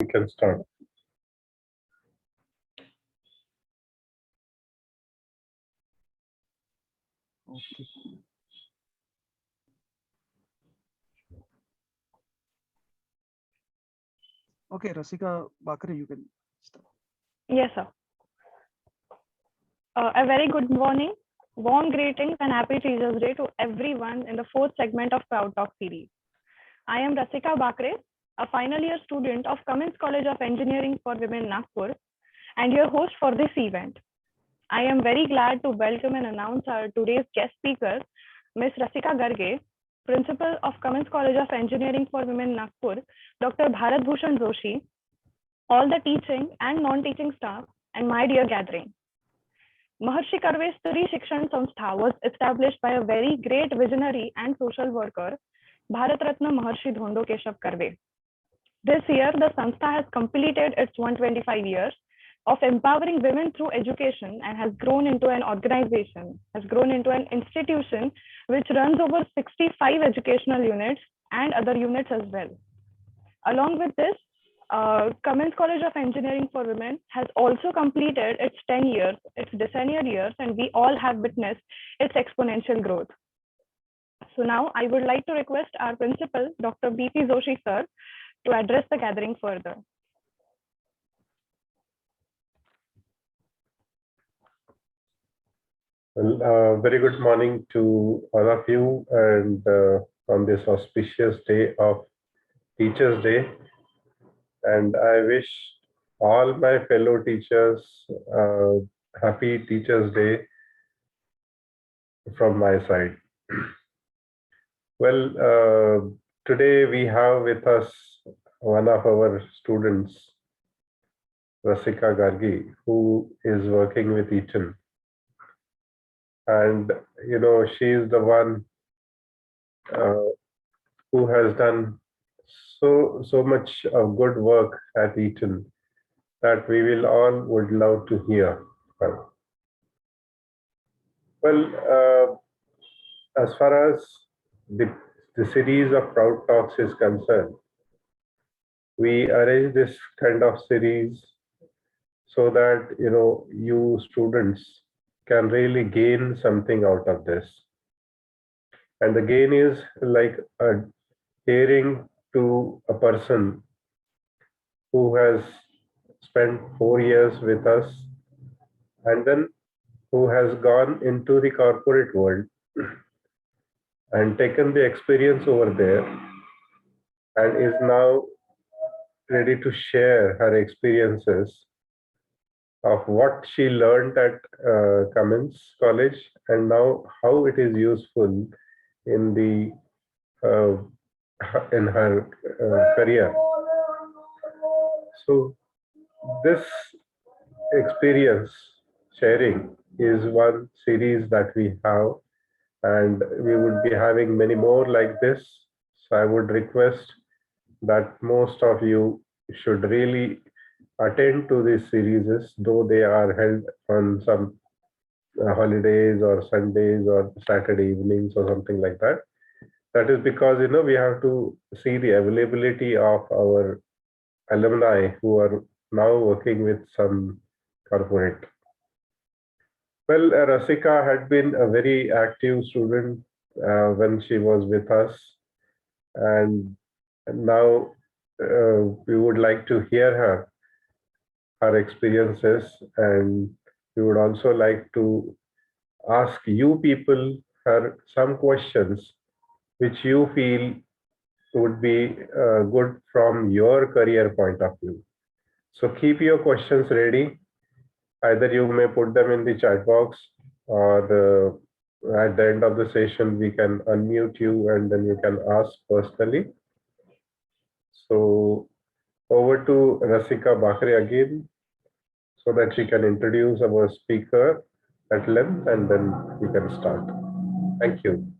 We can start. Okay. Okay, Rasika Bakre, you can start. Yes, sir. A very good morning, warm greetings, and happy Teachers' Day to everyone in the fourth segment of Proud Talk series. I am Rasika Bakre, a final year student of Cummins College of Engineering for Women Nagpur, and your host for this event. I am very glad to welcome and announce our today's guest speaker, Ms. RASIKA Gargey, Principal of Cummins College of Engineering for Women Nagpur, Dr. Bharat Bhushan Joshi, all the teaching and non-teaching staff, and my dear gathering. Maharshi Karve's Stri Shikshan Samstha was established by a very great visionary and social worker, Bharat Ratna Maharshi Dhondo Keshav Karve. This year, the Samstha has completed its 125 years of empowering women through education and has grown into an organization, has grown into an institution which runs over 65 educational units and other units as well. Along with this, Cummins College of Engineering for Women has also completed its 10 years, its decennial years, and we all have witnessed its exponential growth. So now I would like to request our principal, Dr. B.P. Joshi sir, to address the gathering further. Well, very good morning to all of you, and on this auspicious day of Teachers' Day. And I wish all my fellow teachers happy Teachers' Day from my side. Well, today we have with us one of our students, RASIKA Gargey, who is working with Eton. And, you know, she is the one who has done so much of good work at Eton that we will all would love to hear. Well, as far as the series of Proud Talks is concerned, we arrange this kind of series so that, you know, you students can really gain something out of this. And the gain is like hearing to a person who has spent 4 years with us and then who has gone into the corporate world and taken the experience over there and is now ready to share her experiences of what she learned at Cummins College and now how it is useful in the in her career. So this experience sharing is one series that we have, and we would be having many more like this. So I would request that most of you should really attend to these series, though they are held on some holidays or Sundays or Saturday evenings or something like that. That is because, you know, we have to see the availability of our alumni who are now working with some corporate. Well, Rasika had been a very active student when she was with us, and now we would like to hear her experiences, and we would also like to ask you people her some questions which you feel would be good from your career point of view. So keep your questions ready. Either you may put them in the chat box or at the end of the session, we can unmute you and then you can ask personally. So over to Rasika Bakre again, so that she can introduce our speaker at length and then we can start. Thank you.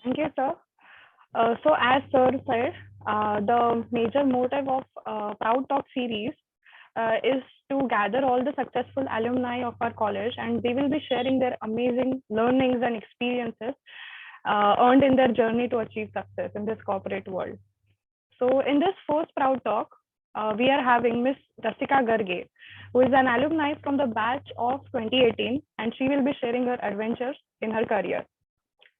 Thank you, sir. So as sir said, the major motive of Proud Talk series is to gather all the successful alumni of our college, and they will be sharing their amazing learnings and experiences earned in their journey to achieve success in this corporate world. So in this first Proud Talk, we are having Miss Rasika Garge, who is an alumni from the batch of 2018, and she will be sharing her adventures in her career.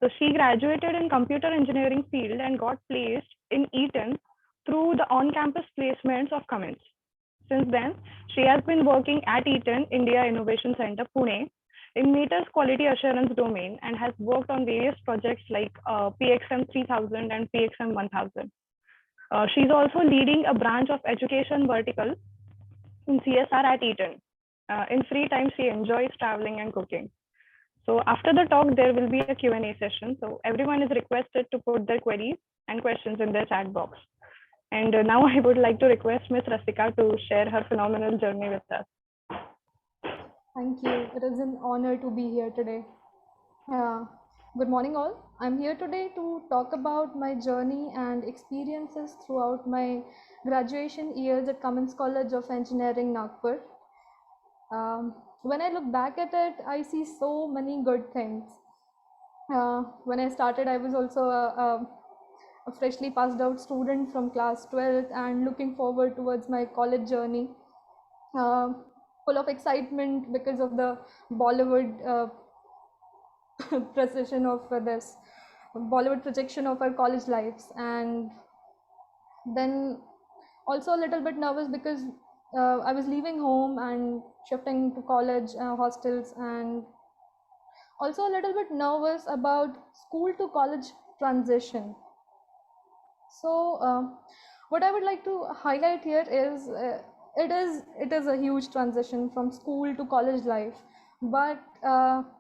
So she graduated in computer engineering field and got placed in Eton through the on-campus placements of Cummins. Since then, she has been working at Eton India Innovation Center, Pune, in meters quality assurance domain and has worked on various projects like PXM 3000 and PXM 1000. She's also leading a branch of education vertical in CSR at Eton. In free time, she enjoys traveling and cooking. So after the talk, there will be a Q&A session. So everyone is requested to put their queries and questions in the chat box. And now I would like to request Ms. Rasika to share her phenomenal journey with us. Thank you. It is an honor to be here today. Good morning, all. I'm here today to talk about my journey and experiences throughout my graduation years at Cummins College of Engineering, Nagpur. When I look back at it, I see so many good things. When I started, I was also a freshly passed out student from class 12th and looking forward towards my college journey. Full of excitement because of the Bollywood precision of this Bollywood projection of our college lives, and then also a little bit nervous because I was leaving home and shifting to college hostels, and also a little bit nervous about school to college transition. So what I would like to highlight here is it is a huge transition from school to college life, but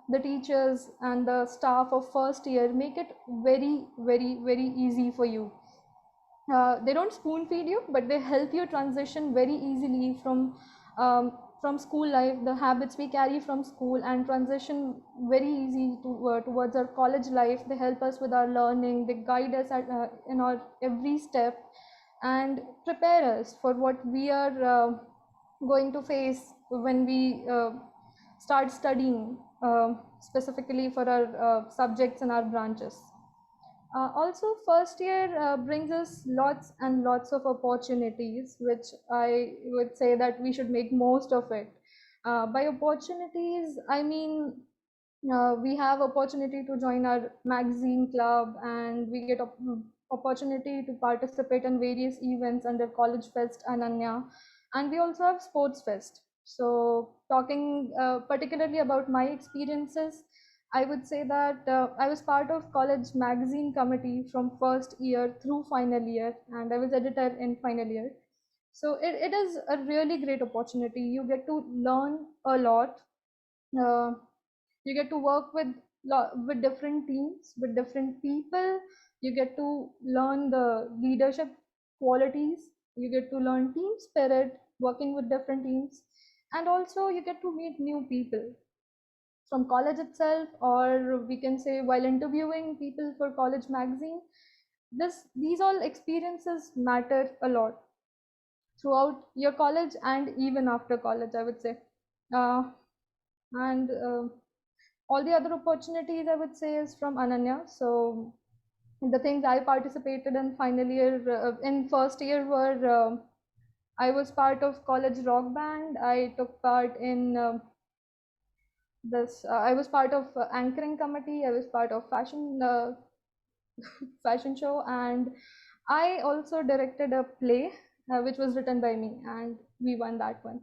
the teachers and the staff of first year make it very easy for you. They don't spoon feed you, but they help you transition very easily from school life, the habits we carry from school, and transition very easy towards our college life. They help us with our learning, they guide us in our every step and prepare us for what we are going to face when we start studying specifically for our subjects and our branches. Also, first year brings us lots and lots of opportunities, which I would say that we should make most of it. By opportunities, I mean we have opportunity to join our magazine club, and we get opportunity to participate in various events under College Fest Ananya, and we also have Sports Fest. So talking particularly about my experiences, I would say that I was part of college magazine committee from first year through final year, and I was editor in final year. So it is a really great opportunity. You get to learn a lot. Uh, you get to work with different teams, with different people. You get to learn the leadership qualities. You get to learn team spirit, working with different teams, and also you get to meet new people from college itself, or we can say while interviewing people for college magazine. These all experiences matter a lot throughout your college and even after college, I would say. And all the other opportunities, I would say, is from Ananya. So the things I participated in final year, in first year, were I was part of college rock band. I took part in I was part of anchoring committee. I was part of fashion show, and I also directed a play which was written by me, and we won that one.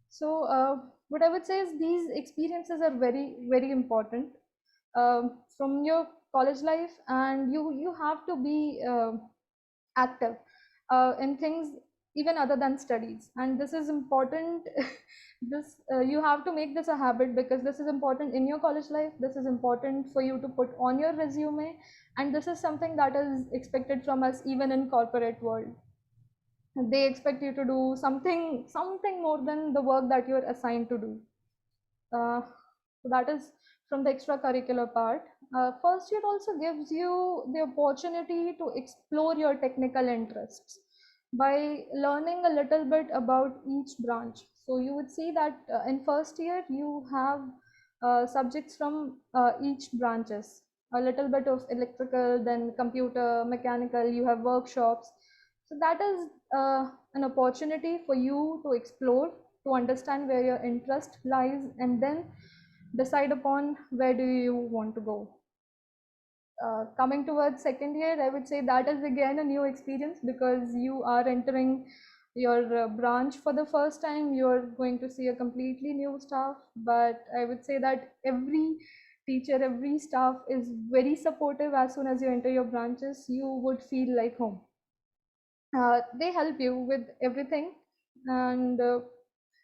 So what I would say is these experiences are very important from your college life, and you have to be active in things even other than studies, and this is important. This you have to make this a habit, because this is important in your college life. This is important for you to put on your resume, and this is something that is expected from us even in corporate world. They expect you to do something more than the work that you're assigned to do. So that is from the extracurricular part. First year also gives you the opportunity to explore your technical interests by learning a little bit about each branch. So you would see that in first year you have subjects from each branches, a little bit of electrical, then computer, mechanical, you have workshops. So that is an opportunity for you to explore, to understand where your interest lies, and then decide upon where do you want to go. Coming towards second year, I would say that is again a new experience because you are entering your branch for the first time. You're going to see a completely new staff, but I would say that every teacher, every staff is very supportive. As soon as you enter your branches, you would feel like home. They help you with everything, and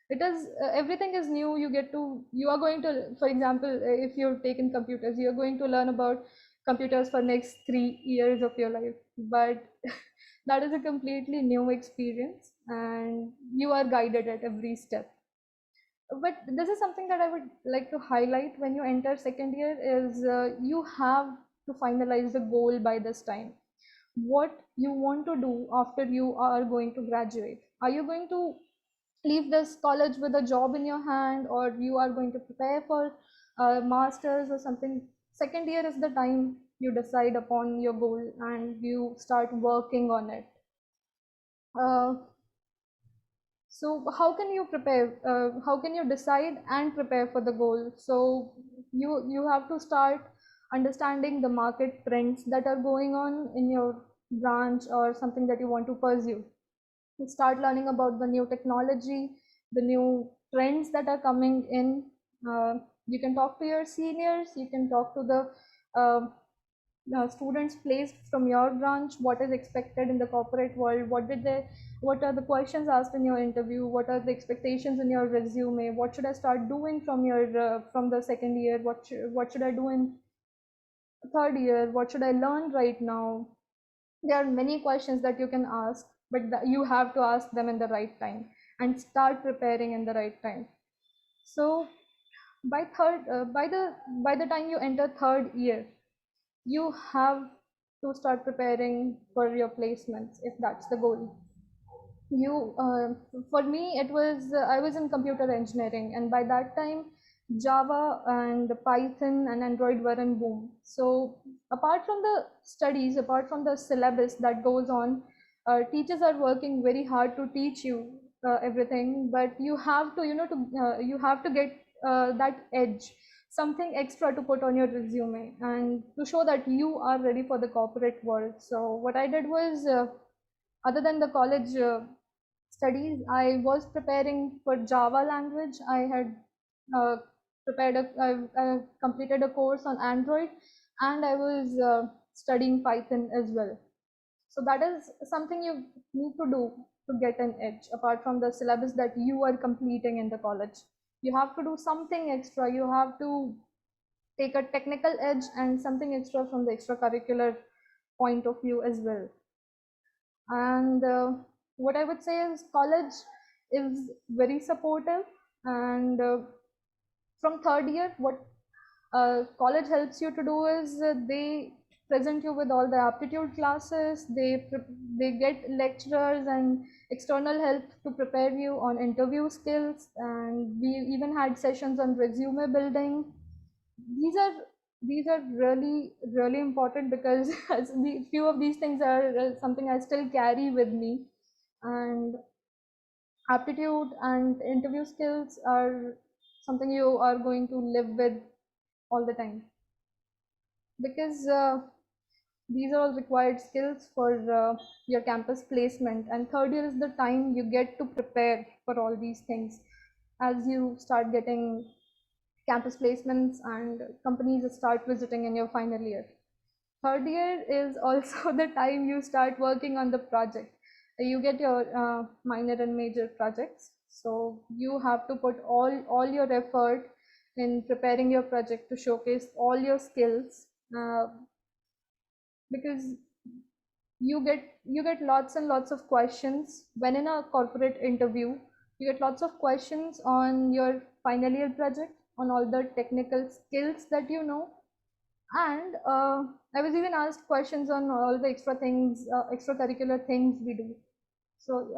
it is everything is new. You are going to, for example, if you've taken computers, you're going to learn about computers for next 3 years of your life, but that is a completely new experience, and you are guided at every step. But this is something that I would like to highlight. When you enter second year is you have to finalize the goal by this time, what you want to do after you are going to graduate. Are you going to leave this college with a job in your hand, or you are going to prepare for a master's or something? Second year is the time you decide upon your goal and you start working on it. So how can you prepare? How can you decide and prepare for the goal? So you have to start understanding the market trends that are going on in your branch or something that you want to pursue. You start learning about the new technology, the new trends that are coming in. You can talk to your seniors. You can talk to the students placed from your branch, what is expected in the corporate world, what are the questions asked in your interview, what are the expectations in your resume, what should I start doing from your from the second year, what should I do in third year, what should I learn right now. There are many questions that you can ask, but you have to ask them in the right time and start preparing in the right time. So by the time you enter third year, you have to start preparing for your placements if that's the goal. You For me, it was I was in computer engineering, and by that time Java and Python and Android were in boom. So apart from the studies, apart from the syllabus that goes on, teachers are working very hard to teach you everything, but you have to you have to get that edge, something extra to put on your resume and to show that you are ready for the corporate world. So what I did was, other than the college studies, I was preparing for Java language. I had uh, I completed a course on Android, and I was studying Python as well. So that is something you need to do to get an edge apart from the syllabus that you are completing in the college. You have to do something extra. You have to take a technical edge and something extra from the extracurricular point of view as well. And what I would say is college is very supportive, and from third year, what college helps you to do is they present you with all the aptitude classes. They get lecturers and external help to prepare you on interview skills, and we even had sessions on resume building. These are really important because the few of these things are something I still carry with me, and aptitude and interview skills are something you are going to live with all the time, because these are all required skills for your campus placement, and third year is the time you get to prepare for all these things as you start getting campus placements and companies start visiting in your final year. Third year is also the time you start working on the project. You get your minor and major projects, so you have to put all your effort in preparing your project to showcase all your skills, because you get lots and lots of questions when in a corporate interview. You get lots of questions on your final year project, on all the technical skills that you know, and I was even asked questions on all the extra things, extracurricular things we do. So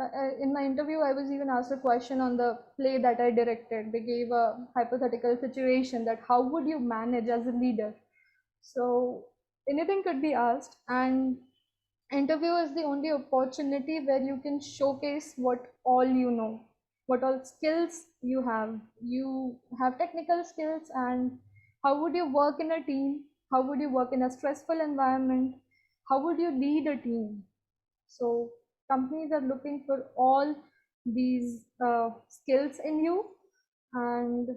in my interview, I was even asked a question on the play that I directed. They gave a hypothetical situation that how would you manage as a leader. So anything could be asked, and Interview is the only opportunity where you can showcase what all you know, what all skills you have. You have technical skills, and how would you work in a team? How would you work in a stressful environment? How would you lead a team? So companies are looking for all these skills in you, and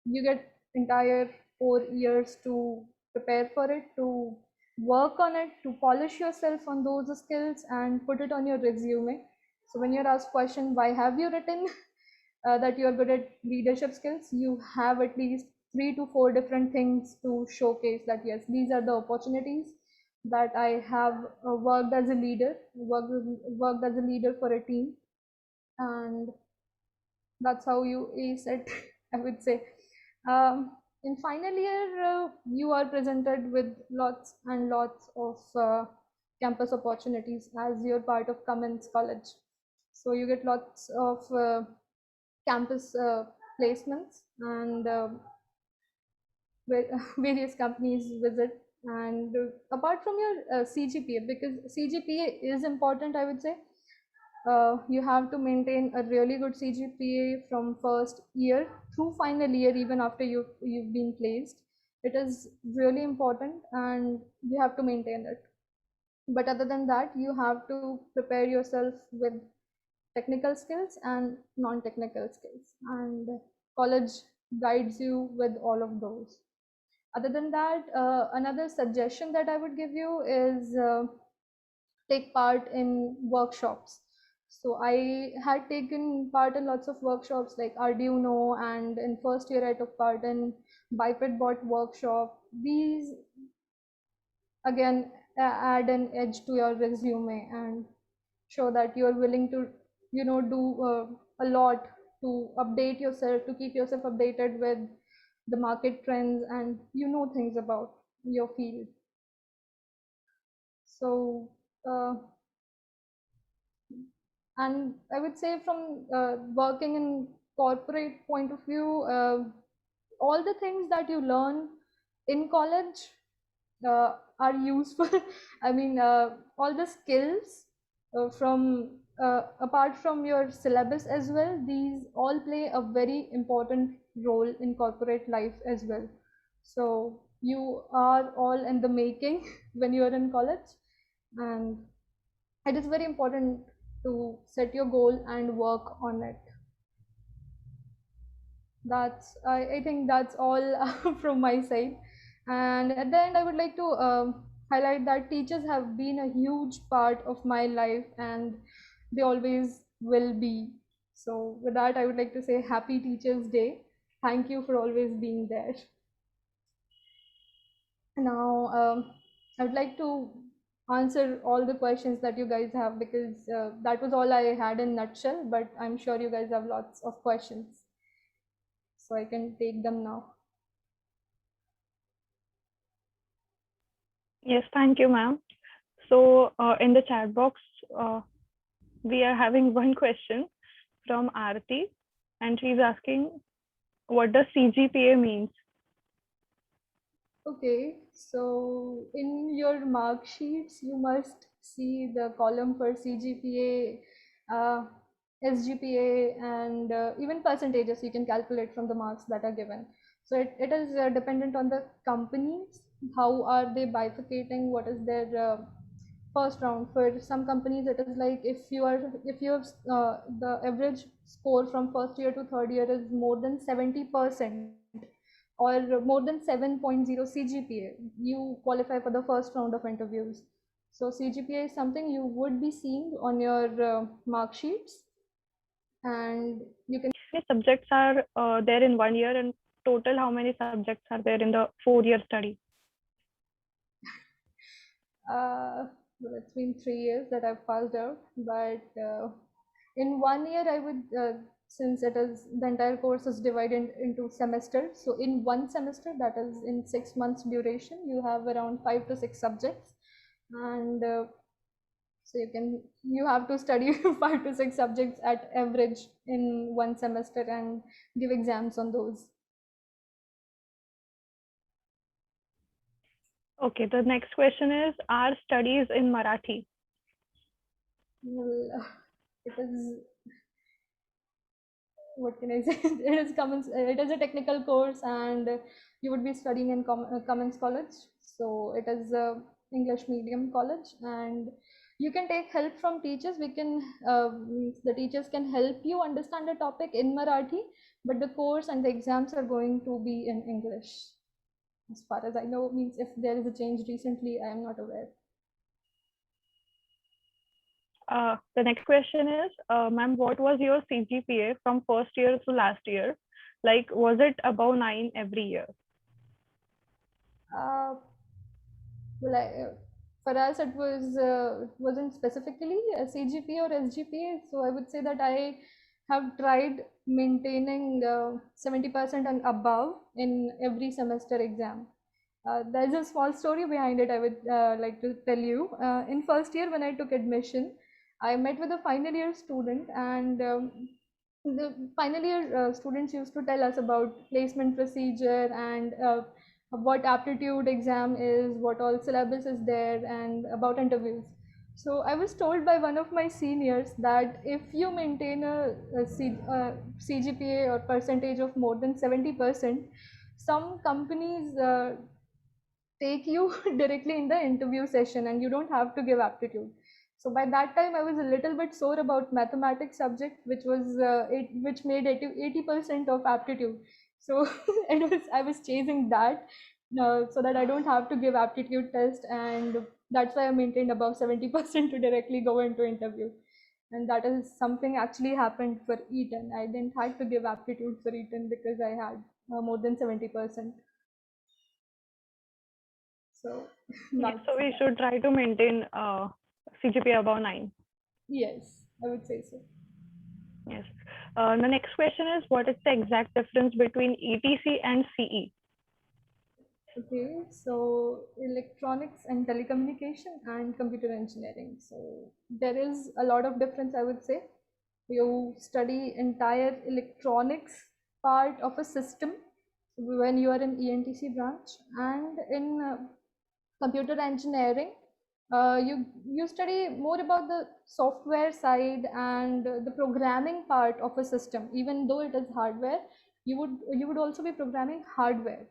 you get entire 4 years to prepare for it, to work on it, to polish yourself on those skills and put it on your resume. So when you're asked question, why have you written that you're good at leadership skills, you have at least 3 to 4 different things to showcase that yes, these are the opportunities that I have worked as a leader, worked as a leader for a team, and that's how you ace it, I would say. In final year, you are presented with lots and lots of campus opportunities as you're part of Cummins College. So you get lots of campus placements, and various companies visit. And apart from your CGPA, because CGPA is important, I would say, you have to maintain a really good CGPA from first year through final year, even after you've been placed. It is really important, and you have to maintain it. But other than that, you have to prepare yourself with technical skills and non-technical skills, and college guides you with all of those. Other than that, another suggestion that I would give you is take part in workshops. So I had taken part in lots of workshops like Arduino, and in first year I took part in biped bot workshop. These again add an edge to your resume and show that you're willing to, do a lot to update yourself, to keep yourself updated with the market trends, and things about your field. So and I would say from working in corporate point of view, all the things that you learn in college are useful. I mean, all the skills from apart from your syllabus as well, these all play a very important role in corporate life as well. So you are all in the making when you are in college, and it is very important to set your goal and work on it. I think that's all from my side. And at the end, I would like to highlight that teachers have been a huge part of my life, and they always will be. So with that, I would like to say Happy Teachers Day. Thank you for always being there. Now, I would like to answer all the questions that you guys have, because that was all I had in nutshell, but I'm sure you guys have lots of questions. So I can take them now. Yes, thank you, ma'am. So in the chat box, we are having one question from Aarti, and she's asking, what does CGPA means? Okay, so in your mark sheets, you must see the column for CGPA, SGPA, and even percentages you can calculate from the marks that are given. So it is dependent on the companies, how are they bifurcating, what is their first round. For some companies, it is like if you have the average score from first year to third year is more than 70%, or more than 7.0 CGPA, you qualify for the first round of interviews. So CGPA is something you would be seeing on your mark sheets, and you can. How many subjects are there in 1 year, and total how many subjects are there in the 4-year study? Well, it's been 3 years that I've passed out, but in 1 year I would, since it is the entire course is divided into semesters, so in one semester, that is in 6 months duration, you have around 5 to 6 subjects, and so you have to study 5 to 6 subjects at average in one semester and give exams on those. Okay, the next question is, are studies in Marathi? Well, it is, what can I say? It is Cummins. It is a technical course, and you would be studying in Cummins College. So it is a English medium college, and you can take help from teachers. The teachers can help you understand the topic in Marathi, but the course and the exams are going to be in English. As far as I know, means if there is a change recently, I am not aware. The next question is, ma'am, what was your CGPA from first year to last year? Like, was it above 9 every year? Well, for us, it wasn't specifically a CGPA or SGPA. So I would say that I have tried maintaining 70% and above in every semester exam. There's a small story behind it I would like to tell you. In first year, when I took admission, I met with a final year student, and the final year students used to tell us about placement procedure and what aptitude exam is, what all syllabus is there, and about interviews. So I was told by one of my seniors that if you maintain a CGPA or percentage of more than 70%, some companies take you directly in the interview session and you don't have to give aptitude. So by that time I was a little bit sore about mathematics subject, which made 80% of aptitude. So I was chasing that so that I don't have to give aptitude test, and that's why I maintained above 70% to directly go into interview. And that is something actually happened for Eton. I didn't have to give aptitude for Eton because I had more than 70%. So Yes, that's so we should try to maintain CGPA above 9. Yes, I would say so. Yes. The next question is, what is the exact difference between ETC and CE? Okay, so electronics and telecommunication and computer engineering. So there is a lot of difference, I would say. You study entire electronics part of a system when you are in ENTC branch, and in computer engineering, you study more about the software side and the programming part of a system. Even though it is hardware, you would also be programming hardware.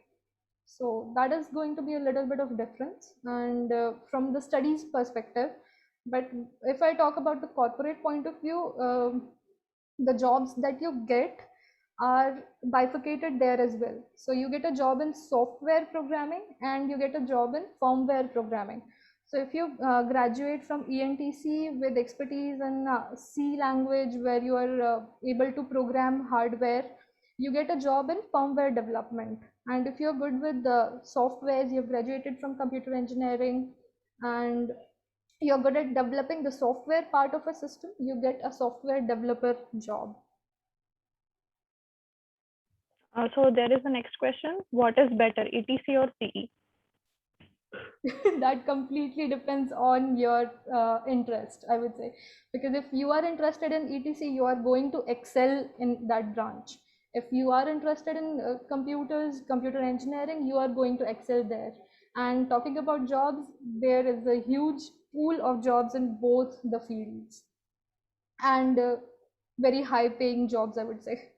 So that is going to be a little bit of difference, and from the studies perspective. But if I talk about the corporate point of view, the jobs that you get are bifurcated there as well. So you get a job in software programming and you get a job in firmware programming. So if you graduate from ENTC with expertise in C language, where you are able to program hardware, you get a job in firmware development. And if you're good with the softwares, you've graduated from computer engineering and you're good at developing the software part of a system, you get a software developer job. So there is the next question. What is better, ETC or CE? That completely depends on your interest, I would say, because if you are interested in ETC, you are going to excel in that branch. If you are interested in computer engineering, you are going to excel there. And talking about jobs, there is a huge pool of jobs in both the fields, and very high paying jobs, I would say.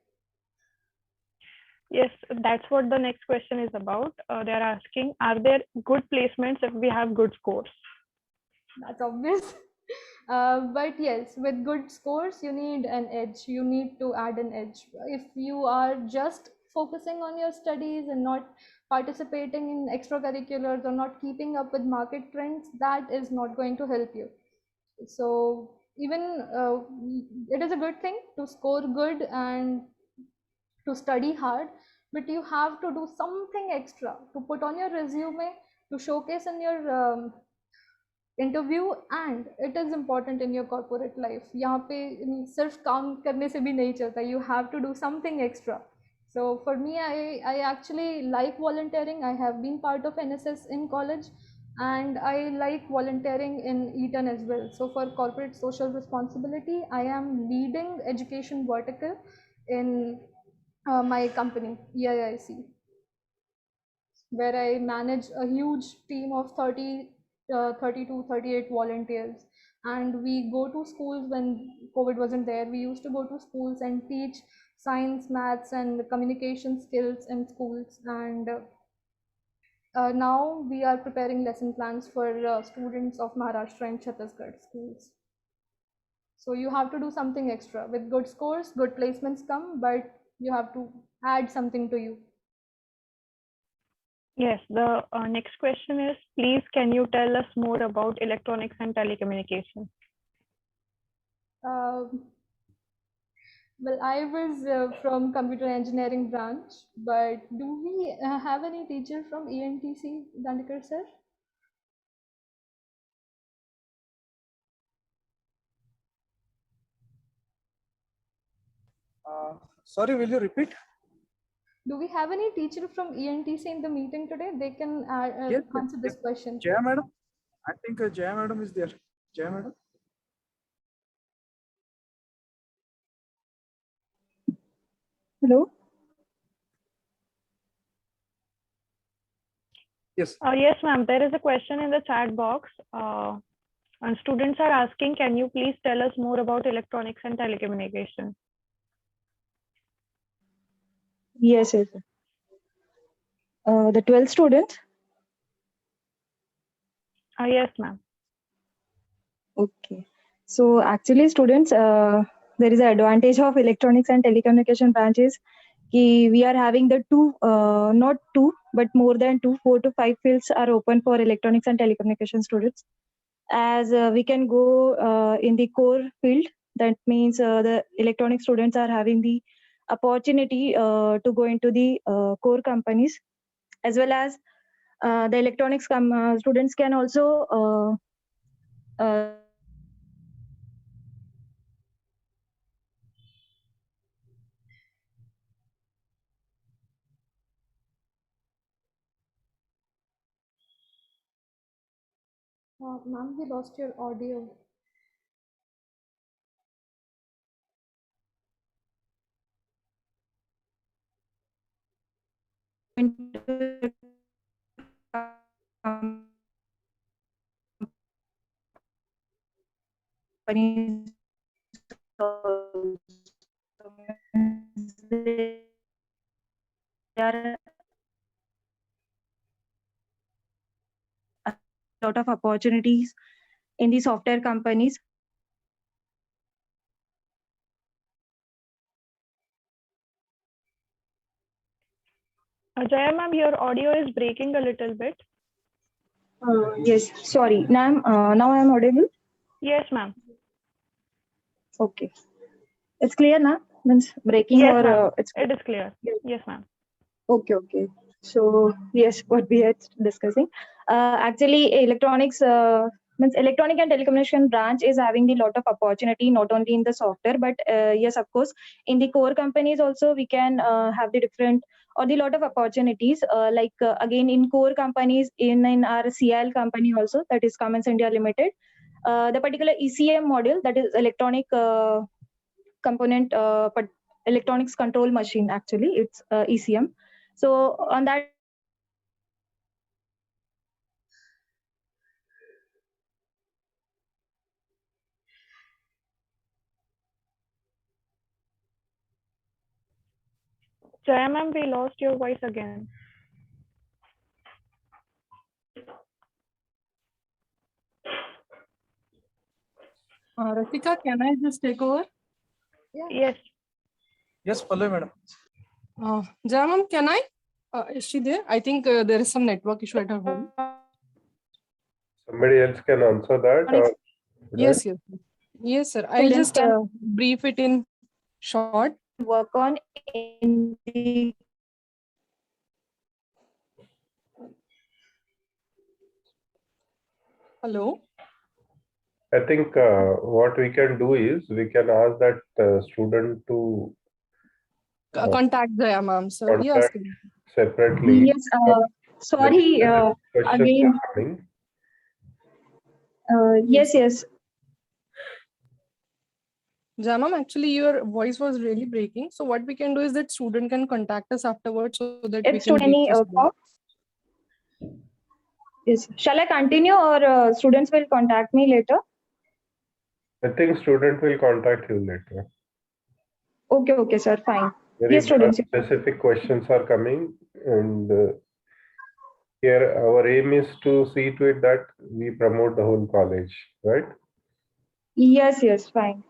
Yes, that's what the next question is about. They're asking, are there good placements if we have good scores? That's obvious. But yes, with good scores, you need an edge. You need to add an edge. If you are just focusing on your studies and not participating in extracurriculars or not keeping up with market trends, that is not going to help you. So even it is a good thing to score good and to study hard, but you have to do something extra to put on your resume, to showcase in your interview, and it is important in your corporate life. यहाँ पे सिर्फ काम करने से भी नहीं चलता, you have to do something extra. So for me, I actually like volunteering. I have been part of NSS in college, and I like volunteering in Eton as well. So for corporate social responsibility, I am leading education vertical in my company, EIC, where I manage a huge team of 30 to 38 volunteers. And we go to schools when COVID wasn't there. We used to go to schools and teach science, maths, and communication skills in schools. And now we are preparing lesson plans for students of Maharashtra and Chhattisgarh schools. So you have to do something extra. With good scores, good placements come, but you have to add something to you. Yes, the next question is, please can you tell us more about electronics and telecommunication? Well, I was from computer engineering branch, but do we have any teacher from ENTC, Dandekar sir? Sorry, will you repeat? Do we have any teacher from ENTC in the meeting today? They can Yes, answer this question. Jaya madam. I think Jaya madam is there. Jaya madam. Hello. Yes. Yes, ma'am. There is a question in the chat box. And students are asking, can you please tell us more about electronics and telecommunication? Yes, yes. The 12th student. Yes, ma'am. Okay. So actually, students, there is an advantage of electronics and telecommunication branches. We are having the two, not two, but more than 4 to 5 fields are open for electronics and telecommunication students. As we can go in the core field, that means the electronic students are having the opportunity to go into the core companies, as well as the electronics students can also Ma'am, we lost your audio. companies there are a lot of opportunities in the software companies. Jaya ma'am, your audio is breaking a little bit. Yes, sorry. Now I am audible. Yes, ma'am. Okay, it's clear now. Means breaking Yes, or ma'am. it's It is clear. Yes. Yes, ma'am. Okay, okay. So yes, what we are discussing. Actually, electronics means electronic and telecommunication branch is having the lot of opportunity not only in the software, but yes, of course, in the core companies also we can have the different or the lot of opportunities. Again in core companies in our CIL company also, that is Cummins India Limited. The particular ECM model, that is electronic component, but electronics control machine, actually it's ECM. So on that Jaya ma'am, we lost your voice again. Rasika, can I just take over? Yeah. Yes. Yes, Pallavi madam. Jaya ma'am, can I? Is she there? I think there is some network issue at her home. Somebody else can answer that? Or Yes, yes. Yes, sir. I'll Students just can- brief it in short. work on in the Hello. I think what we can do is we can ask that student to Contact Jaya ma'am, sir. Yes. contact separately. yes, sorry, Questions again, are coming. yes. Jaya ma'am, actually your voice was really breaking. So what we can do is that student can contact us afterwards so that we It's can to any brief the student. yes. Shall I continue or students will contact me later? I think student will contact you later. Okay, sir, fine. Very Yes, students. specific questions are coming, and here our aim is to see to it that we promote the whole college, right? Yes, fine.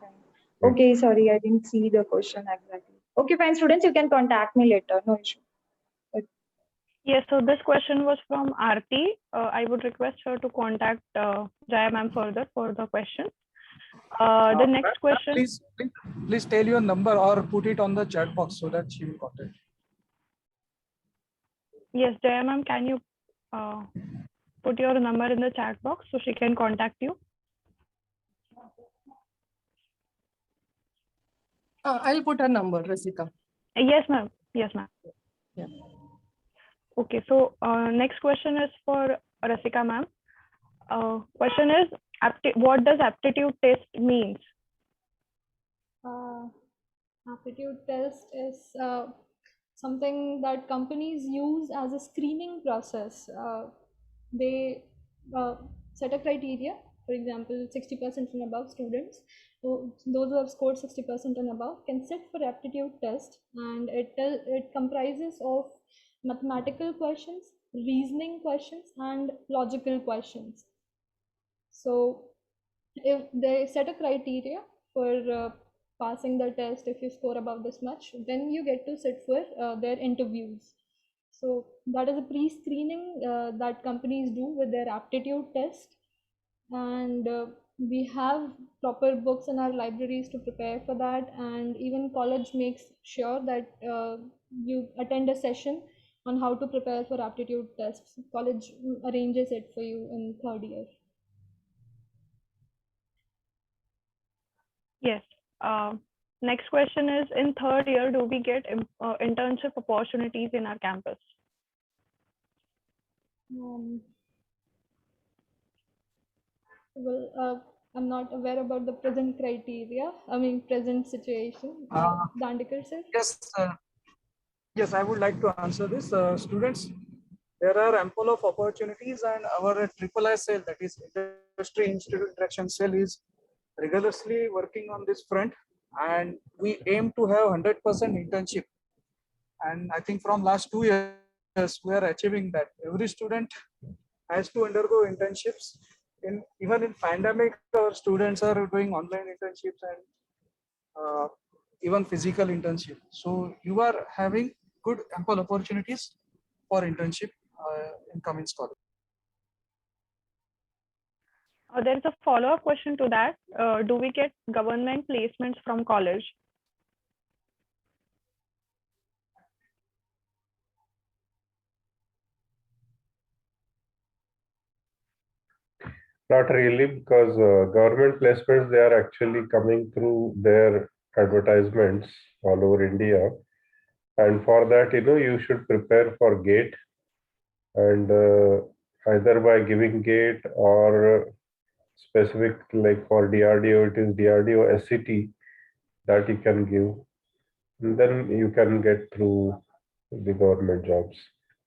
Hmm. Okay, sorry, I didn't see the question exactly. Okay, fine, students, you can contact me later. No issue. Yes, so this question was from Aarti. I would request her to contact Jaya ma'am further for the question. The next question. Please tell your number or put it on the chat box so that she will contact. Yes, Jaya ma'am, can you put your number in the chat box so she can contact you? I'll put her number, Rasika. Yes, ma'am. Yes, ma'am. Yeah. Okay, so next question is for Rasika ma'am. Question is, what does aptitude test means? Aptitude test is something that companies use as a screening process. They set a criteria, for example, 60% and above students. So those who have scored 60% and above can sit for aptitude test, and it comprises of mathematical questions, reasoning questions, and logical questions. So if they set a criteria for passing the test, if you score above this much, then you get to sit for their interviews. So that is a pre-screening that companies do with their aptitude test, and we have proper books in our libraries to prepare for that, and even college makes sure that you attend a session on how to prepare for aptitude tests. College arranges it for you in third year. Yes. Next question is, in third year, do we get internship opportunities in our campus? Well, I'm not aware about the present criteria. I mean, present situation. Dandekar sir? Yes, I would like to answer this. Students, there are ample of opportunities, and our III cell, that is Industry Institute Interaction Cell, is rigorously working on this front, and we aim to have 100% internship. And I think from last 2 years, we are achieving that. Every student has to undergo internships. Even in pandemic, our students are doing online internships and even physical internship. So you are having good ample opportunities for internship in Cummins College. There is a follow-up question to that. Do we get government placements from college? Not really, because government placements, they are actually coming through their advertisements all over India. And for that, you should prepare for GATE, and either by giving GATE or specific, like for DRDO, it is DRDO SCT that you can give. And then you can get through the government jobs.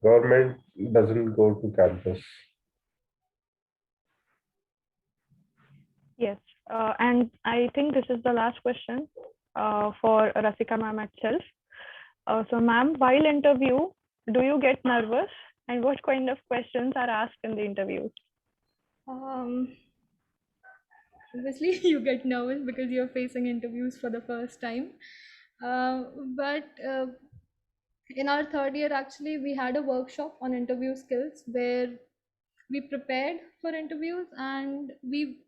Government doesn't go to campus. Yes, and I think this is the last question for Rasika ma'am itself. So ma'am, while interview, do you get nervous? And what kind of questions are asked in the interview? Obviously, you get nervous because you're facing interviews for the first time. But in our third year, actually, we had a workshop on interview skills where we prepared for interviews, and we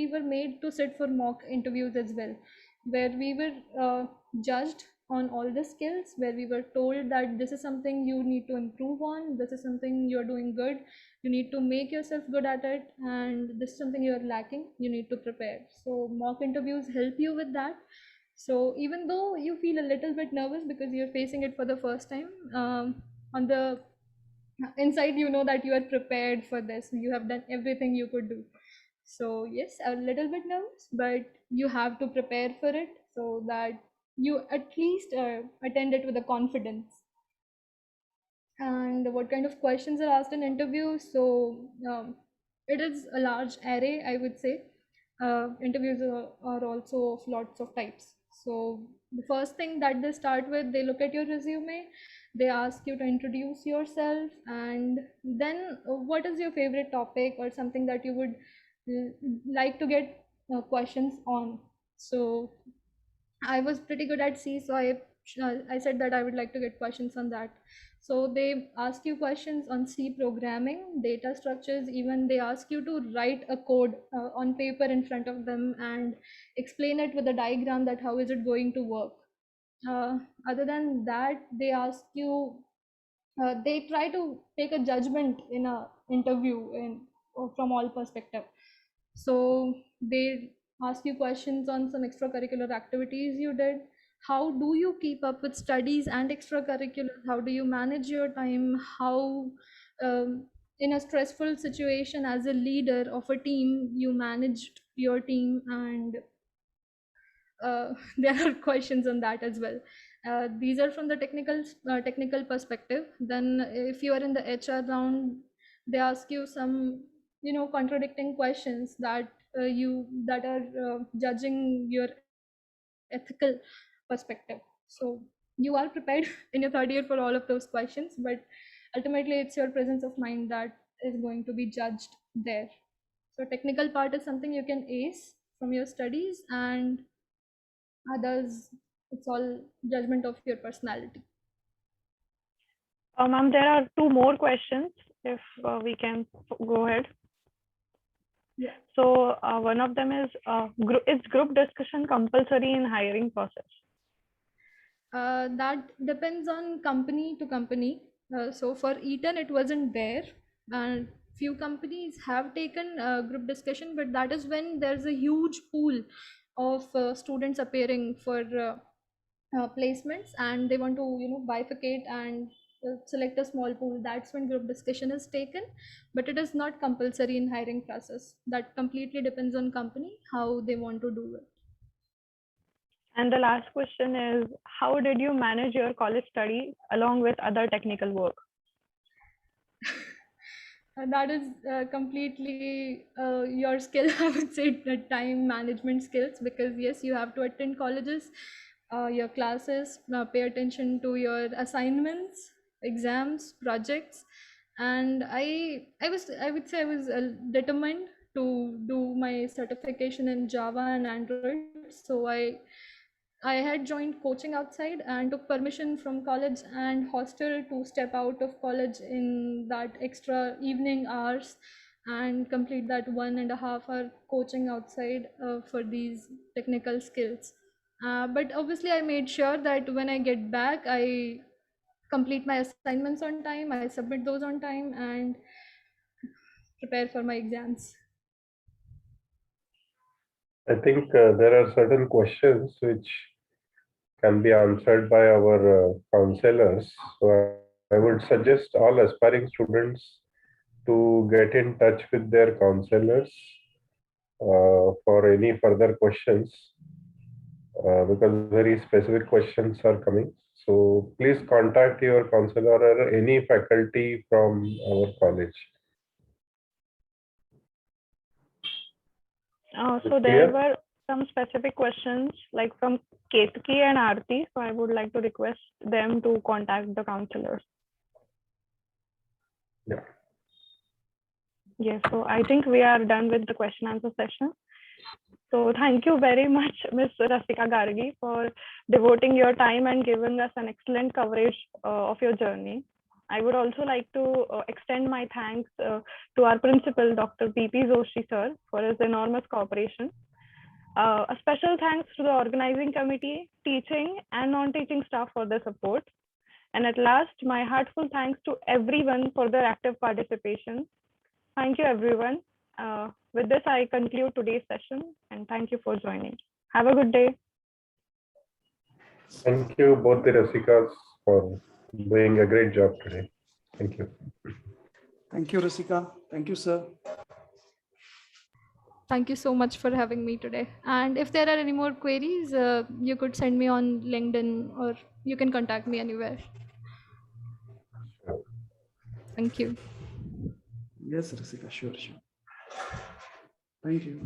were made to sit for mock interviews as well, where we were judged on all the skills, where we were told that this is something you need to improve on, this is something you're doing good, you need to make yourself good at it, and this is something you're lacking, you need to prepare. So mock interviews help you with that. So even though you feel a little bit nervous because you're facing it for the first time, on the inside you know that you are prepared for this, you have done everything you could do. So yes, a little bit nervous, but you have to prepare for it so that you at least attend it with a confidence. And what kind of questions are asked in interviews? So it is a large array, I would say. interviews are also of lots of types. So the first thing that they start with, they look at your resume, they ask you to introduce yourself, and then what is your favorite topic or something that you would like to get questions on. So I was pretty good at C, so I said that I would like to get questions on that. So they ask you questions on C programming, data structures, even they ask you to write a code on paper in front of them and explain it with a diagram that how is it going to work. Other than that, they ask you, they try to take a judgment in a interview from all perspective. So they ask you questions on some extracurricular activities you did. How do you keep up with studies and extracurriculars? How do you manage your time? How, in a stressful situation as a leader of a team, you managed your team, and there are questions on that as well. These are from the technical perspective. Then if you are in the HR round, they ask you some contradicting questions that are judging your ethical perspective. So you are prepared in your third year for all of those questions, but ultimately it's your presence of mind that is going to be judged there. So technical part is something you can ace from your studies, and others, it's all judgment of your personality. Ma'am, there are two more questions if we can go ahead. Yeah. So one of them is, is group discussion compulsory in hiring process? That depends on company to company. So for Eton, it wasn't there. And few companies have taken group discussion, but that is when there's a huge pool of students appearing for placements, and they want to bifurcate and select a small pool. That's when group discussion is taken, but it is not compulsory in hiring process. That completely depends on company how they want to do it. And the last question is, how did you manage your college study along with other technical work? That is completely your skill. I would say the time management skills, because yes, you have to attend colleges, your classes, pay attention to your assignments, exams, projects. And I would say I was determined to do my certification in Java and Android. So I had joined coaching outside and took permission from college and hostel to step out of college in that extra evening hours and complete that 1.5 hour coaching outside for these technical skills. But obviously, I made sure that when I get back, I complete my assignments on time, I submit those on time, and prepare for my exams. I think there are certain questions which can be answered by our counselors. So I would suggest all aspiring students to get in touch with their counselors for any further questions because very specific questions are coming. So please contact your counselor or any faculty from our college. So there were some specific questions like from Ketki and Aarti. So I would like to request them to contact the counselors. Yeah. Yes, so I think we are done with the question answer session. So thank you very much, Ms. Rasika Gargey, for devoting your time and giving us an excellent coverage of your journey. I would also like to extend my thanks to our principal, Dr. P.P. Joshi sir, for his enormous cooperation. A special thanks to the organizing committee, teaching and non-teaching staff for their support. And at last, my heartfelt thanks to everyone for their active participation. Thank you, everyone. With this, I conclude today's session, and thank you for joining. Have a good day. Thank you, both the Rasikas, for doing a great job today. Thank you. Thank you, Rasika. Thank you, sir. Thank you so much for having me today. And if there are any more queries, you could send me on LinkedIn or you can contact me anywhere. Sure. Thank you. Yes, Rasika, sure. Thank you.